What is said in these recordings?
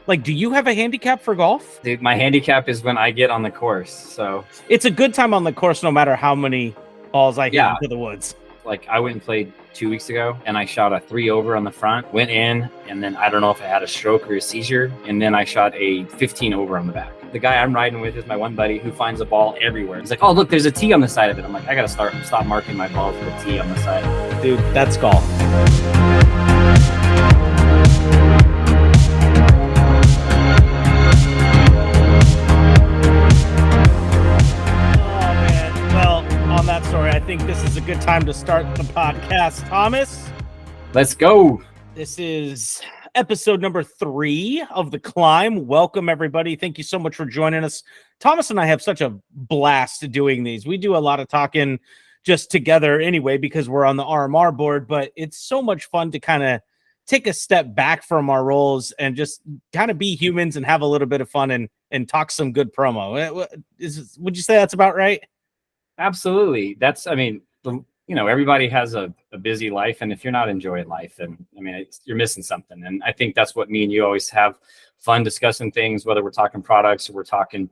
Like, do you have a handicap for golf? Dude, my handicap is when I get on the course. So it's a good time on the course, no matter how many balls I hit into the woods. Like I went and played 2 weeks ago and I shot a 3 over on the front, went in, and then I don't know if I had a stroke or a seizure. And then I shot a 15 over on the back. The guy I'm riding with is my one buddy who finds a ball everywhere. He's like, oh, look, there's a T on the side of it. I'm like, I got to stop marking my balls with a T on the side. Dude, that's golf. Story. I think this is a good time to start the podcast. Thomas, let's go. This is episode number 3 of The Climb. Welcome, everybody. Thank you so much for joining us. Thomas and I have such a blast doing these. We do a lot of talking just together anyway because we're on the RMR board, but it's so much fun to kind of take a step back from our roles and just kind of be humans and have a little bit of fun and talk some good promo. Would you say that's about right? Absolutely. Everybody has a busy life, and if you're not enjoying life, then you're missing something. And I think that's what me and you always have fun discussing things, whether we're talking products or we're talking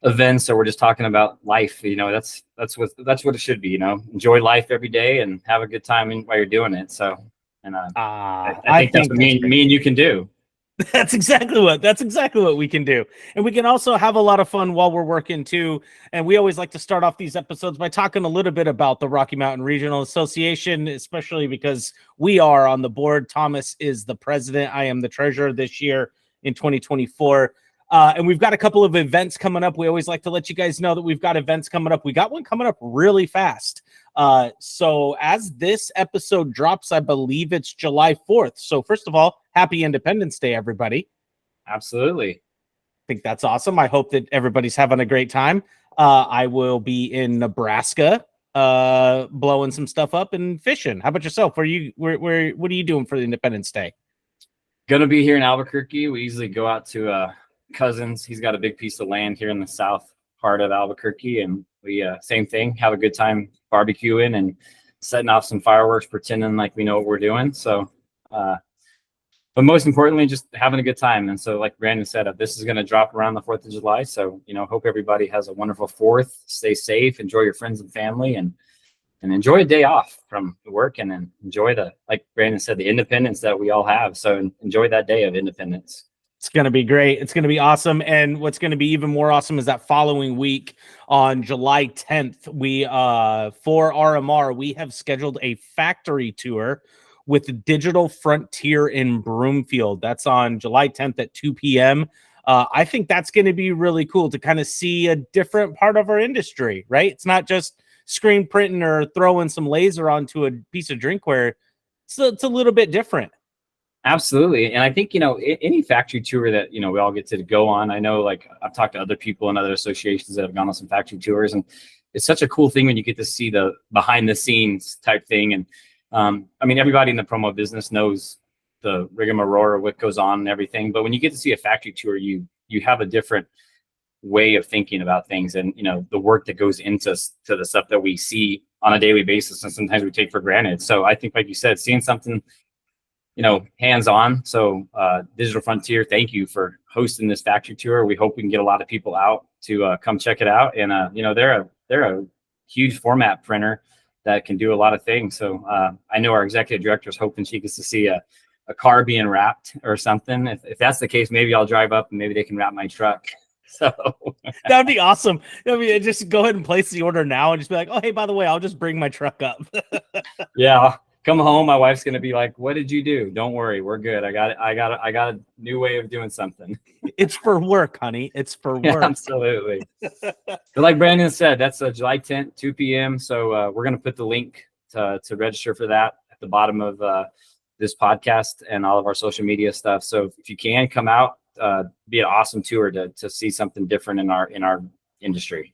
events or we're just talking about life. That's what it should be. Enjoy life every day and have a good time while you're doing it. So, I think that's what me and you can do. That's exactly what we can do. And we can also have a lot of fun while we're working too. And we always like to start off these episodes by talking a little bit about the Rocky Mountain Regional Association, especially because we are on the board. Thomas is the president. I am the treasurer this year in 2024. And we've got a couple of events coming up. We always like to let you guys know that we've got events coming up. We got one coming up really fast. So as this episode drops, I believe it's July 4th. So first of all, happy Independence Day, everybody. Absolutely. I think that's awesome. I hope that everybody's having a great time. I will be in Nebraska, blowing some stuff up and fishing. How about yourself? What are you doing for Independence Day? Gonna be here in Albuquerque. We usually go out to cousins. He's got a big piece of land here in the south part of Albuquerque, and we same thing, have a good time barbecuing and setting off some fireworks, pretending like we know what we're doing. So but most importantly, just having a good time. And so like Brandon said, this is going to drop around the 4th of July. So hope everybody has a wonderful 4th. Stay safe, enjoy your friends and family, and enjoy a day off from work, and then enjoy like Brandon said, the independence that we all have. So enjoy that day of independence. It's going to be great. It's going to be awesome. And what's going to be even more awesome is that following week on July 10th, we for RMR, we have scheduled a factory tour with the Digital Frontier in Broomfield. That's on July 10th at 2 p.m. I think that's going to be really cool to kind of see a different part of our industry, right? It's not just screen printing or throwing some laser onto a piece of drinkware. It's a little bit different. Absolutely. And I think, any factory tour that, we all get to go on, I know, like I've talked to other people and other associations that have gone on some factory tours, and it's such a cool thing when you get to see the behind the scenes type thing. And everybody in the promo business knows the rigmarole, what goes on and everything. But when you get to see a factory tour, you have a different way of thinking about things, and, the work that goes into the stuff that we see on a daily basis and sometimes we take for granted. So I think, like you said, seeing something hands-on. So Digital Frontier, thank you for hosting this factory tour. We hope we can get a lot of people out to come check it out. And they're a huge format printer that can do a lot of things. So I know our executive director is hoping she gets to see a car being wrapped or something. If that's the case, maybe I'll drive up and maybe they can wrap my truck. So that'd be awesome. Just go ahead and place the order now and just be like, oh, hey, by the way, I'll just bring my truck up. Yeah. Come home, my wife's gonna be like, "What did you do?" Don't worry, we're good. I got a new way of doing something. It's for work, honey. It's for work. Yeah, absolutely. But like Brandon said, that's July 10th, 2 p.m. So we're gonna put the link to register for that at the bottom of this podcast and all of our social media stuff. So if you can come out, be an awesome tour to see something different in our industry.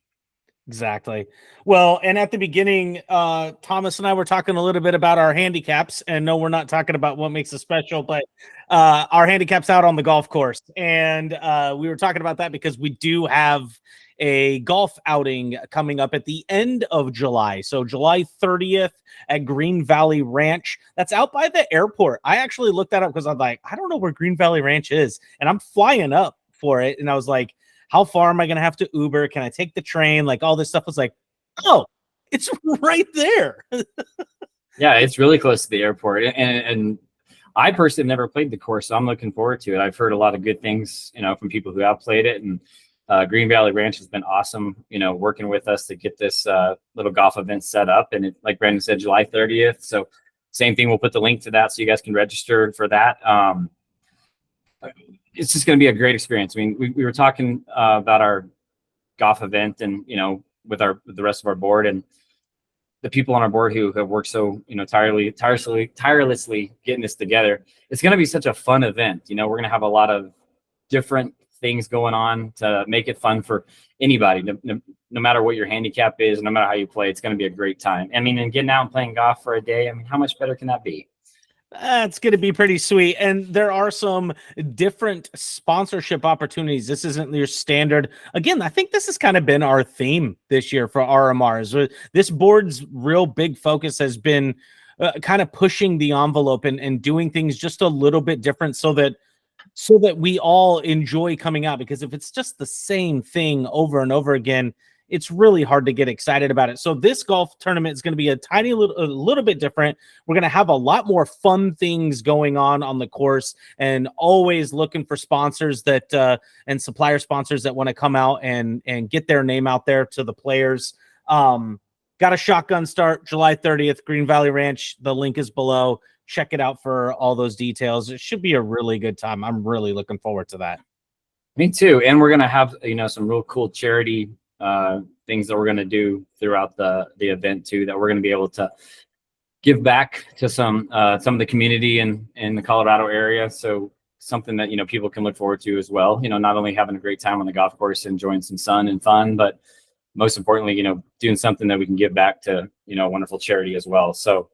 Exactly. Well, and at the beginning, Thomas and I were talking a little bit about our handicaps, and no, we're not talking about what makes us special, but our handicaps out on the golf course. And we were talking about that because we do have a golf outing coming up at the end of July. So July 30th at Green Valley Ranch. That's out by the airport. I actually looked that up because I'm like, I don't know where Green Valley Ranch is. And I'm flying up for it. And I was like, how far am I going to have to Uber? Can I take the train? Like all this stuff was like, oh, it's right there. Yeah, it's really close to the airport. And I personally have never played the course, so I'm looking forward to it. I've heard a lot of good things, from people who have played it. And Green Valley Ranch has been awesome, working with us to get this little golf event set up. And like Brandon said, July 30th. So same thing, we'll put the link to that so you guys can register for that. It's just going to be a great experience. I mean, we were talking about our golf event and, with the rest of our board, and the people on our board who have worked so, tirelessly getting this together. It's going to be such a fun event. We're going to have a lot of different things going on to make it fun for anybody, no matter what your handicap is, no matter how you play. It's going to be a great time. I mean, and getting out and playing golf for a day, I mean, how much better can that be? It's going to be pretty sweet. And there are some different sponsorship opportunities. This isn't your standard. Again, I think this has kind of been our theme this year for RMRs. This board's real big focus has been kind of pushing the envelope and doing things just a little bit different so that we all enjoy coming out. Because if it's just the same thing over and over again, it's really hard to get excited about it. So this golf tournament is going to be a little bit different. We're going to have a lot more fun things going on the course, and always looking for sponsors that and supplier sponsors that want to come out and get their name out there to the players. Got a shotgun start July 30th, Green Valley Ranch. The link is below. Check it out for all those details. It should be a really good time. I'm really looking forward to that. Me too. And we're going to have, some real cool charity things that we're going to do throughout the event too, that we're going to be able to give back to some of the community in the Colorado area. So something that, people can look forward to as well, not only having a great time on the golf course, enjoying some sun and fun, but most importantly, doing something that we can give back to, a wonderful charity as well. So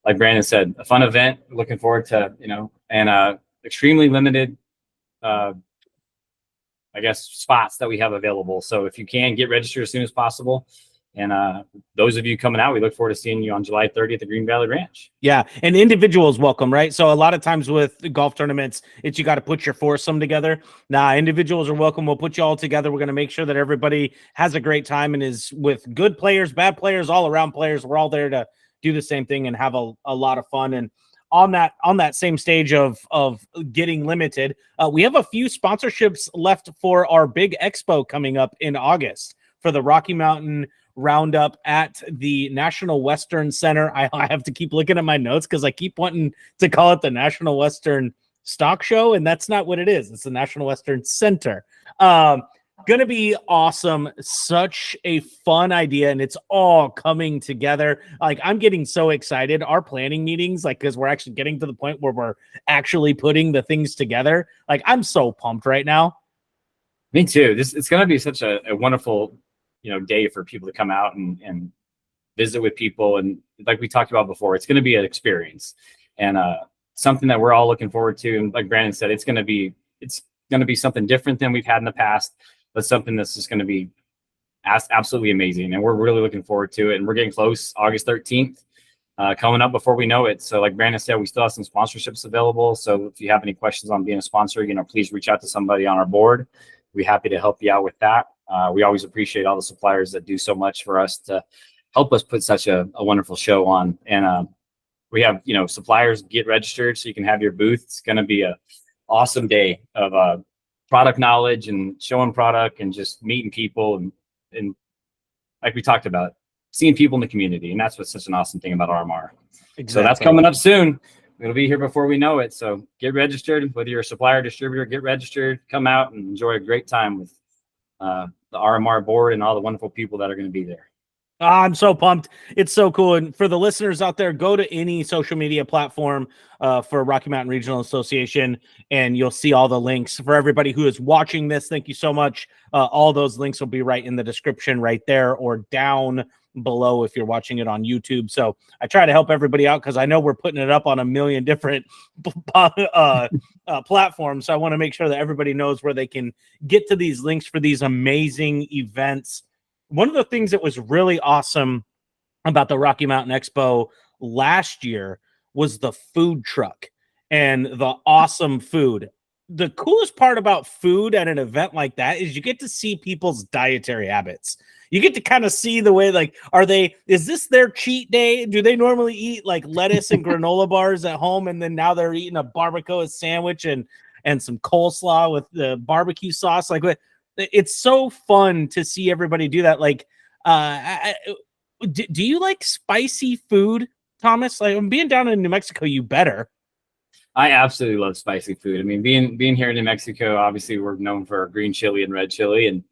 like Brandon said, a fun event, looking forward to, and extremely limited, spots that we have available. So if you can, get registered as soon as possible. And those of you coming out, we look forward to seeing you on July 30th at Green Valley Ranch. Yeah, and individuals welcome, right? So a lot of times with golf tournaments, it's you got to put your foursome together. Nah, individuals are welcome. We'll put you all together. We're going to make sure that everybody has a great time and is with good players, bad players, all around players. We're all there to do the same thing and have a lot of fun. And on that same stage of getting limited, we have a few sponsorships left for our big expo coming up in August for the Rocky Mountain Roundup at the National Western Center. I have to keep looking at my notes because I keep wanting to call it the National Western Stock Show, and that's not what it is. It's the National Western Center. Gonna be awesome. Such a fun idea, and it's all coming together. Like, I'm getting so excited. Our planning meetings, like, because we're actually getting to the point where we're actually putting the things together. Like, I'm so pumped right now. Me too. It's gonna be such a wonderful, day for people to come out and visit with people. And like we talked about before, it's gonna be an experience and something that we're all looking forward to. And like Brandon said, it's gonna be something different than we've had in the past, but something that's just going to be absolutely amazing. And we're really looking forward to it. And we're getting close, August 13th, coming up before we know it. So like Brandon said, we still have some sponsorships available. So if you have any questions on being a sponsor, please reach out to somebody on our board. We're happy to help you out with that. We always appreciate all the suppliers that do so much for us to help us put such a wonderful show on. And we have, suppliers get registered so you can have your booth. It's going to be a awesome day of product knowledge and showing product and just meeting people and like we talked about, seeing people in the community. And that's what's such an awesome thing about RMR. Exactly. So that's coming up soon. It'll be here before we know it. So get registered, whether you're a supplier, distributor, get registered, come out and enjoy a great time with the RMR board and all the wonderful people that are going to be there. I'm so pumped. It's so cool. And for the listeners out there, go to any social media platform for Rocky Mountain Regional Association, and you'll see all the links. For everybody who is watching this, thank you so much. All those links will be right in the description right there or down below if you're watching it on YouTube. So I try to help everybody out because I know we're putting it up on a million different platforms. So I want to make sure that everybody knows where they can get to these links for these amazing events. One of the things that was really awesome about the Rocky Mountain Expo last year was the food truck and the awesome food. The coolest part about food at an event like that is you get to see people's dietary habits. You get to kind of see the way, like, is this their cheat day? Do they normally eat like lettuce and granola bars at home, and then now they're eating a barbacoa sandwich and some coleslaw with the barbecue sauce? Like, it's so fun to see everybody do that. Like, do you like spicy food, Thomas? Like, being down in New Mexico, you better. I absolutely love spicy food. I mean, being here in New Mexico, obviously we're known for our green chili and red chili. And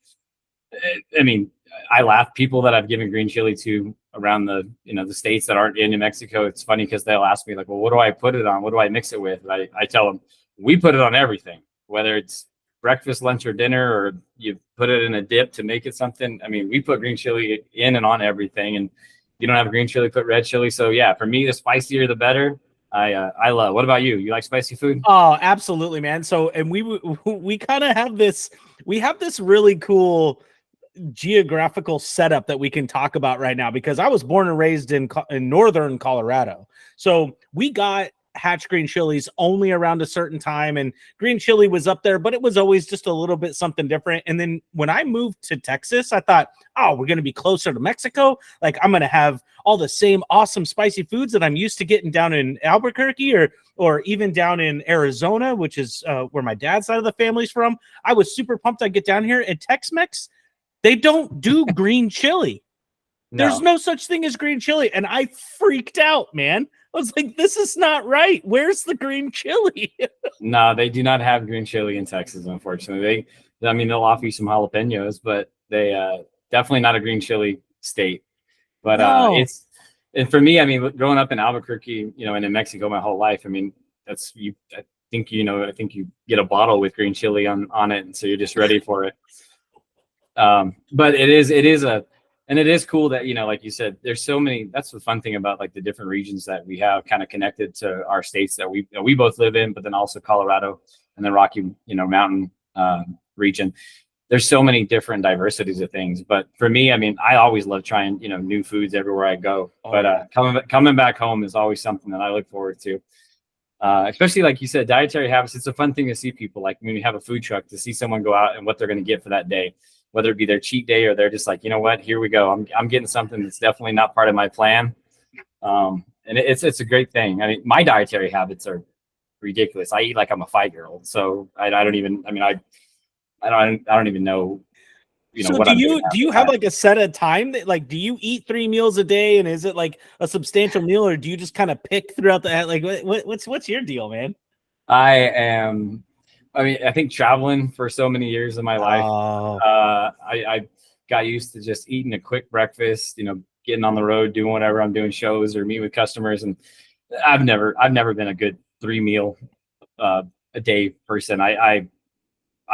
I mean, I laugh people that I've given green chili to around the states that aren't in New Mexico. It's funny because they'll ask me like, well, what do I put it on? What do I mix it with? And I tell them, we put it on everything, whether it's breakfast, lunch, or dinner, or you put it in a dip to make it something. I mean, we put green chili in and on everything, and you don't have green chili, put red chili. So yeah, for me, the spicier, the better. I love. What about you? You like spicy food? Oh, absolutely, man. So, and we kind of have this, really cool geographical setup that we can talk about right now, because I was born and raised in northern Colorado. So we got hatch green chilies only around a certain time, and green chili was up there, but it was always just a little bit something different. And then when I moved to Texas, I thought, oh, we're going to be closer to Mexico. Like, I'm going to have all the same awesome spicy foods that I'm used to getting down in Albuquerque or even down in Arizona, which is where my dad's side of the family's from. I was super pumped I'd get down here. And Tex-Mex, they don't do green chili. No. There's no such thing as green chili. And I freaked out, man. I was like, this is not right. Where's the green chili? No, they do not have green chili in Texas, unfortunately. They'll offer you some jalapenos, but they definitely not a green chili state. But no. And for me, I mean, growing up in Albuquerque, and in Mexico my whole life, I mean, I think you get a bottle with green chili on it, and so you're just ready for it. But it is cool that, like you said, there's so many. That's the fun thing about like the different regions that we have kind of connected to our states that we both live in, but then also Colorado and the Rocky Mountain region. There's so many different diversities of things. But for me, I mean, I always love trying new foods everywhere I go. But coming back home is always something that I look forward to. Especially like you said, dietary habits. It's a fun thing to see people, like when you have a food truck, to see someone go out and what they're going to get for that day, whether it be their cheat day or they're just like, you know what, here we go. I'm getting something that's definitely not part of my plan. And it's a great thing. I mean, my dietary habits are ridiculous. I eat like I'm a 5-year-old. So I don't even know. So do you have like a set of time that, like, do you eat 3 meals a day, and is it like a substantial meal, or do you just kind of pick throughout the, like, what's your deal, man? I think traveling for so many years of my life, I got used to just eating a quick breakfast, getting on the road, doing whatever I'm doing, shows or meet with customers. And I've never been a good 3 meal a day person.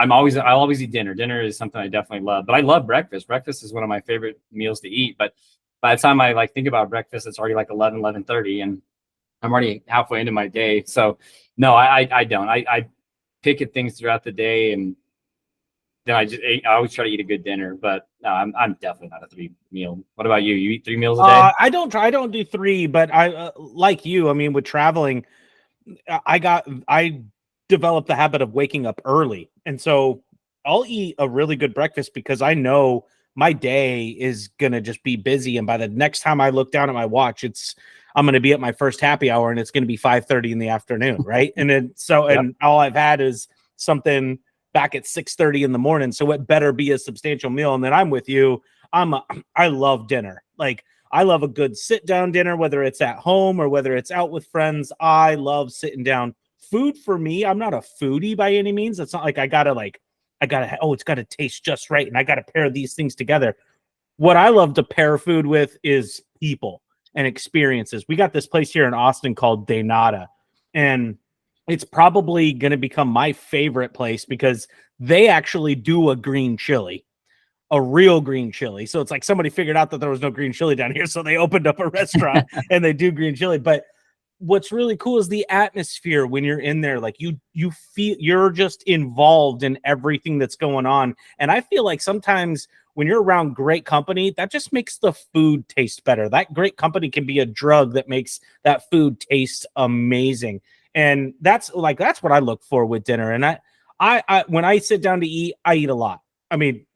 I'll always eat dinner. Dinner is something I definitely love, but I love breakfast. Breakfast is one of my favorite meals to eat. But by the time I think about breakfast, it's already like 11:30, and I'm already halfway into my day. So no, I don't. I pick at things throughout the day, and then I always try to eat a good dinner. But no, I'm definitely not a 3 meal. What about you? You eat 3 meals a day? I don't do 3, but I like you. I mean, with traveling, I developed the habit of waking up early. And so I'll eat a really good breakfast because I know my day is going to just be busy. And by the next time I look down at my watch, I'm going to be at my first happy hour, and it's going to be 5:30 in the afternoon. Right. And then, and all I've had is something back at 6:30 in the morning. So it better be a substantial meal. And then I'm with you. I love dinner. Like, I love a good sit down dinner, whether it's at home or whether it's out with friends. I love sitting down. Food for me, I'm not a foodie by any means. It's not like it's got to taste just right, and I got to pair these things together. what I love to pair food with is people and experiences. We got this place here in Austin called Denata, and it's probably going to become my favorite place because they actually do a green chili, a real green chili. So it's like somebody figured out that there was no green chili down here, so they opened up a restaurant and they do green chili. But what's really cool is the atmosphere when you're in there. Like you feel you're just involved in everything that's going on. And I feel like sometimes when you're around great company, that just makes the food taste better. That great company can be a drug that makes that food taste amazing. And that's what I look for with dinner. And I when I sit down to eat, I eat a lot. I mean,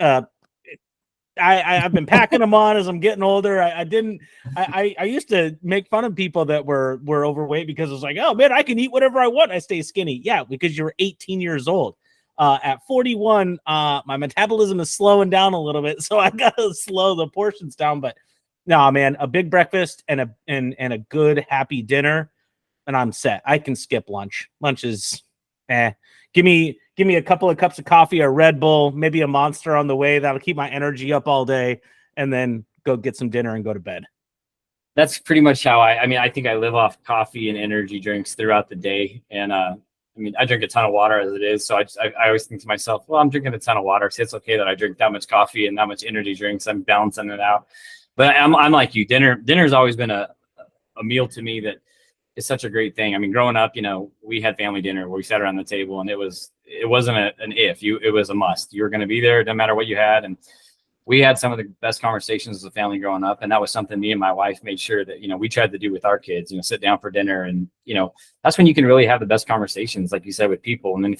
I've been packing them on as I'm getting older. I used to make fun of people that were overweight because it was like, oh man, I can eat whatever I want. I stay skinny. Yeah, because you're 18 years old. At 41, my metabolism is slowing down a little bit, so I gotta slow the portions down. But no, man, a big breakfast and a good happy dinner, and I'm set. I can skip lunch. Lunch is Give me a couple of cups of coffee, a Red Bull, maybe a Monster on the way. That'll keep my energy up all day, and then go get some dinner and go to bed. That's pretty much how I think I live off coffee and energy drinks throughout the day. And I drink a ton of water as it is. So I always think to myself, well, I'm drinking a ton of water, so it's okay that I drink that much coffee and that much energy drinks. I'm balancing it out. But I'm like you. Dinner's always been a meal to me that is such a great thing. I mean, growing up, we had family dinner where we sat around the table, and it wasn't an if, it was a must. You were going to be there no matter what you had. And we had some of the best conversations as a family growing up. And that was something me and my wife made sure that, we tried to do with our kids, sit down for dinner. And, that's when you can really have the best conversations, like you said, with people. And then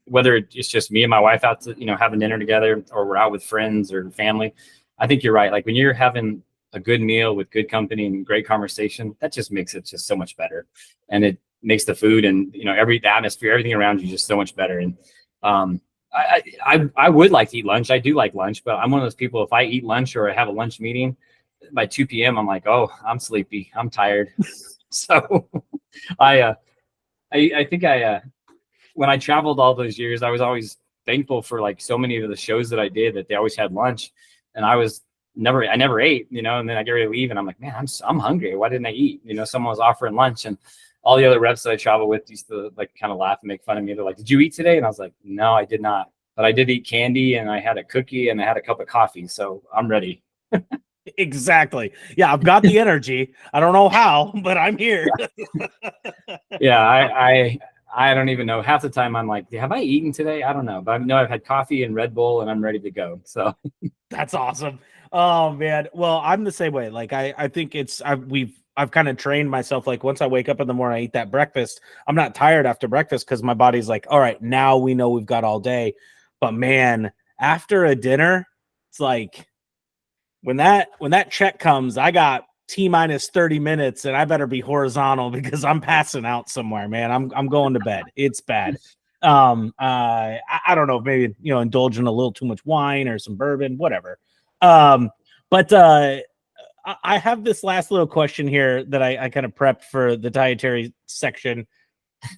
whether it's just me and my wife out to, having dinner together, or we're out with friends or family, I think you're right. Like when you're having a good meal with good company and great conversation, that just makes it just so much better. And it makes the food and, the atmosphere, everything around you just so much better. And I would like to eat lunch. I do like lunch, but I'm one of those people, if I eat lunch or I have a lunch meeting by 2 p.m., I'm like, oh, I'm sleepy. I'm tired. So I think when I traveled all those years, I was always thankful for like so many of the shows that I did that they always had lunch, and I never ate, and then I get ready to leave and I'm like, man, I'm hungry. Why didn't I eat? Someone was offering lunch, and all the other reps that I travel with used to like kind of laugh and make fun of me. They're like, did you eat today? And I was like, no, I did not, but I did eat candy, and I had a cookie, and I had a cup of coffee. So I'm ready. Exactly. Yeah. I've got the energy. I don't know how, but I'm here. Yeah. I don't even know. Half the time I'm like, have I eaten today? I don't know, but I know I've had coffee and Red Bull, and I'm ready to go. So that's awesome. Oh man. Well, I'm the same way. Like I think I've kind of trained myself. Like once I wake up in the morning, I eat that breakfast. I'm not tired after breakfast because my body's like, all right, now we know we've got all day. But man, after a dinner, it's like when that check comes, I got T-minus 30 minutes, and I better be horizontal because I'm passing out somewhere, man. I'm going to bed. It's bad. I don't know, maybe indulging a little too much wine or some bourbon, whatever. But I have this last little question here that I kind of prepped for the dietary section.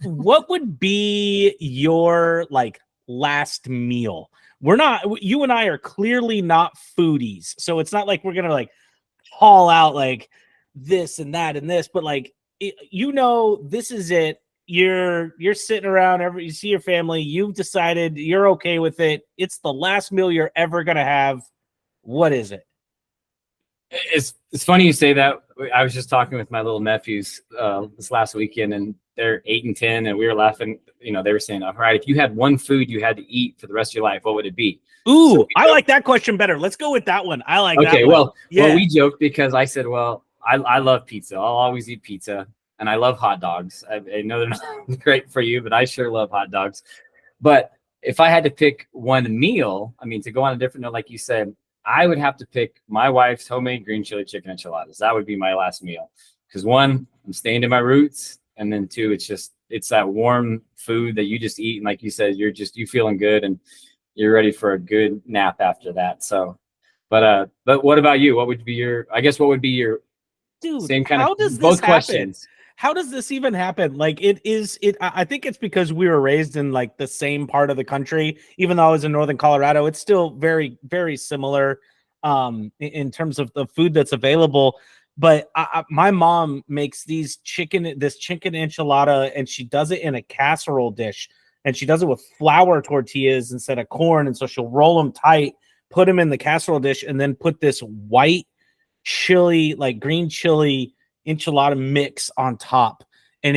What would be your like last meal? You and I are clearly not foodies, so it's not like we're gonna like haul out like this and that and this, but like this is it. You're sitting around, you see your family, you've decided you're okay with it. It's the last meal you're ever gonna have. What is it? It's funny you say that. I was just talking with my little nephews this last weekend, and they're 8 and 10, and we were laughing. They were saying, all right, if you had one food you had to eat for the rest of your life, what would it be? Ooh, so I like that question better. Let's go with that one. I like that one. Well, we joked because I said, well, I love pizza. I'll always eat pizza, and I love hot dogs. I know they're not great for you, but I sure love hot dogs. But if I had to pick one meal, to go on a different note, like you said, I would have to pick my wife's homemade green chili chicken enchiladas. That would be my last meal. Because one, I'm staying to my roots. And then two, it's that warm food that you just eat. And like you said, you feeling good and you're ready for a good nap after that. So, but what about you? What would be your same kind of both questions? How does this even happen? Like I think it's because we were raised in like the same part of the country, even though I was in Northern Colorado, it's still very, very similar. in terms of the food that's available. But my mom makes this chicken enchilada, and she does it in a casserole dish, and she does it with flour tortillas instead of corn. And so she'll roll them tight, put them in the casserole dish, and then put this white chili, like green chili enchilada mix on top. And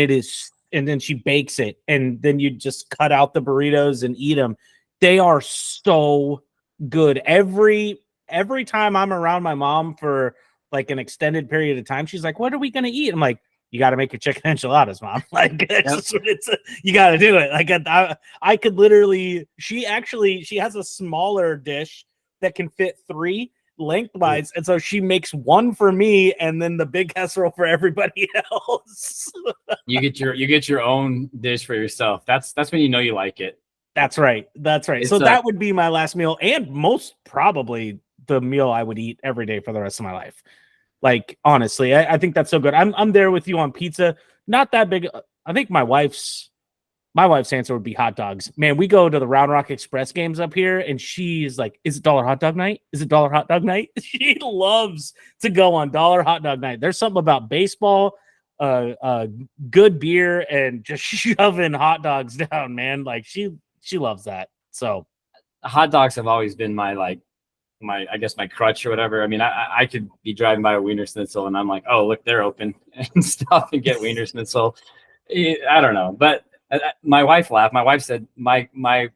then she bakes it, and then you just cut out the burritos and eat them. They are so good. Every time I'm around my mom for like an extended period of time, she's like, "What are we gonna eat?" I'm like, "You got to make your chicken enchiladas, mom." Like, you got to do it. Like, I could literally. She has a smaller dish that can fit 3 lengthwise, and so she makes one for me, and then the big casserole for everybody else. You get your own dish for yourself. That's when you know you like it. That's right. So that would be my last meal, and most probably the meal I would eat every day for the rest of my life. Like, honestly, I think that's so good. I'm there with you on pizza. Not that big. I think my wife's answer would be hot dogs. Man, we go to the Round Rock Express games up here, and she's like, "Is it dollar hot dog night? Is it dollar hot dog night?" She loves to go on dollar hot dog night. There's something about baseball, good beer, and just shoving hot dogs down, man. Like, she loves that. So hot dogs have always been my I guess my crutch or whatever. I mean, I could be driving by a Wiener Schnitzel and I'm like, oh, look, they're open, and stop and get Wiener Schnitzel. I don't know, but my wife laughed. My wife said my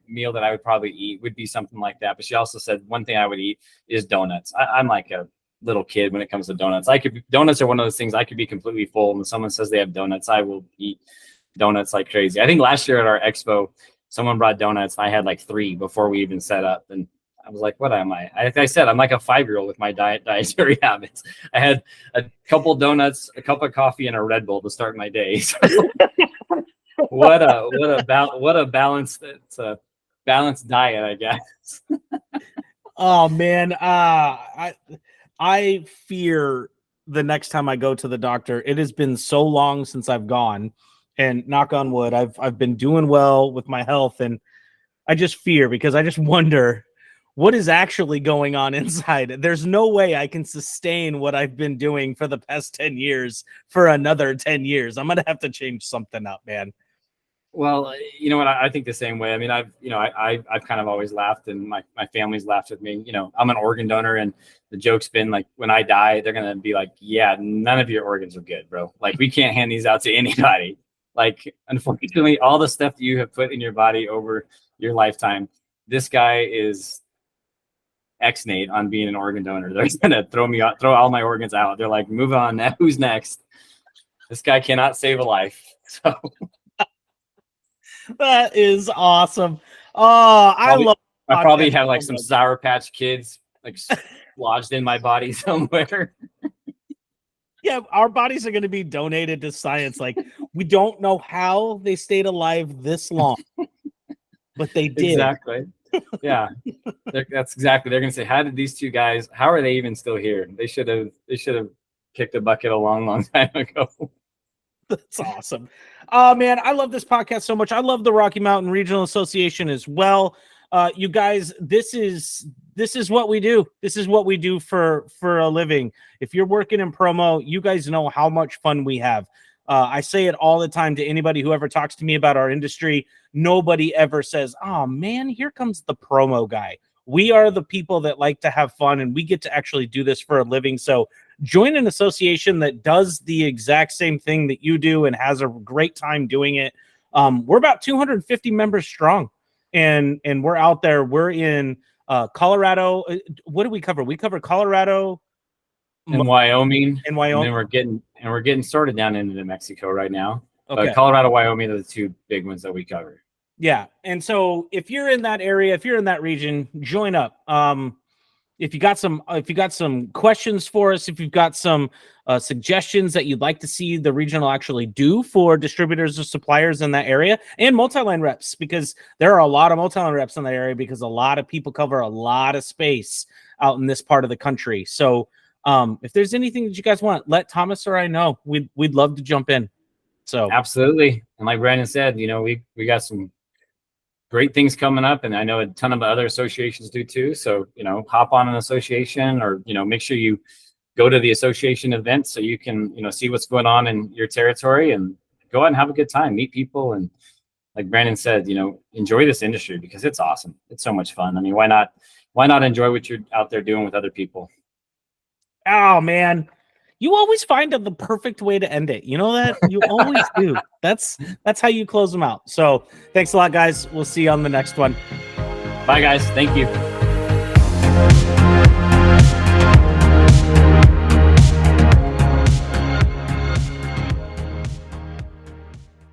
meal that I would probably eat would be something like that. But she also said one thing I would eat is donuts. I'm like a little kid when it comes to donuts. Donuts are one of those things I could be completely full, and when someone says they have donuts, I will eat donuts like crazy. I think last year at our expo, someone brought donuts, and I had like 3 before we even set up, and I was like, what am I? I said, I'm like a 5-year-old with my dietary habits. I had a couple donuts, a cup of coffee, and a Red Bull to start my day. So what a balanced diet, I guess. Oh man, I fear the next time I go to the doctor. It has been so long since I've gone, and knock on wood, I've been doing well with my health, and I just fear because I just wonder what is actually going on inside. There's no way I can sustain what I've been doing for the past 10 years for another 10 years. I'm going to have to change something up, man. Well, you know what? I think the same way. I mean, I've kind of always laughed, and my family's laughed with me. You know, I'm an organ donor, and the joke's been like, when I die, they're going to be like, yeah, none of your organs are good, bro. Like, we can't hand these out to anybody. Like, unfortunately, all the stuff that you have put in your body over your lifetime, this guy is ex-nate on being an organ donor. They're gonna throw all my organs out. They're like, move on now. Who's next? This guy cannot save a life. So that is awesome. Oh, I probably have like some Sour Patch Kids like lodged in my body somewhere. Yeah, our bodies are going to be donated to science. Like, we don't know how they stayed alive this long, but they did. Exactly. Yeah, that's exactly. They're gonna say, how did these 2 guys? How are they even still here? They should have kicked a bucket a long time ago. That's awesome. Oh man, I love this podcast so much. I love the Rocky Mountain Regional Association as well. You guys, this is what we do. This is what we do for a living. If you're working in promo, you guys know how much fun we have. I say it all the time to anybody who ever talks to me about our industry. Nobody ever says, oh man, here comes the promo guy. We are the people that like to have fun, and we get to actually do this for a living. So join an association that does the exact same thing that you do and has a great time doing it. We're about 250 members strong, and we're out there. We're in Colorado. What do we cover? We cover Colorado, in Wyoming, and Wyoming, and we're getting started down into New Mexico right now. Okay. Colorado, Wyoming are the 2 big ones that we cover. Yeah, and so if you're in that area, if you're in that region, join up. If you got some questions for us, if you've got some suggestions that you'd like to see the regional actually do for distributors or suppliers in that area, and multi-line reps, because there are a lot of multi-line reps in that area, because a lot of people cover a lot of space out in this part of the country. So if there's anything that you guys want, let Thomas or I know. We'd love to jump in. So absolutely. And like Brandon said, you know, we got some great things coming up, and I know a ton of other associations do too. So, hop on an association, or, make sure you go to the association events so you can, see what's going on in your territory, and go out and have a good time, meet people. And like Brandon said, enjoy this industry because it's awesome. It's so much fun. I mean, why not enjoy what you're out there doing with other people? Oh man, you always find the perfect way to end it. You know that? You always do. That's how you close them out. So thanks a lot, guys. We'll see you on the next one. Bye, guys. Thank you.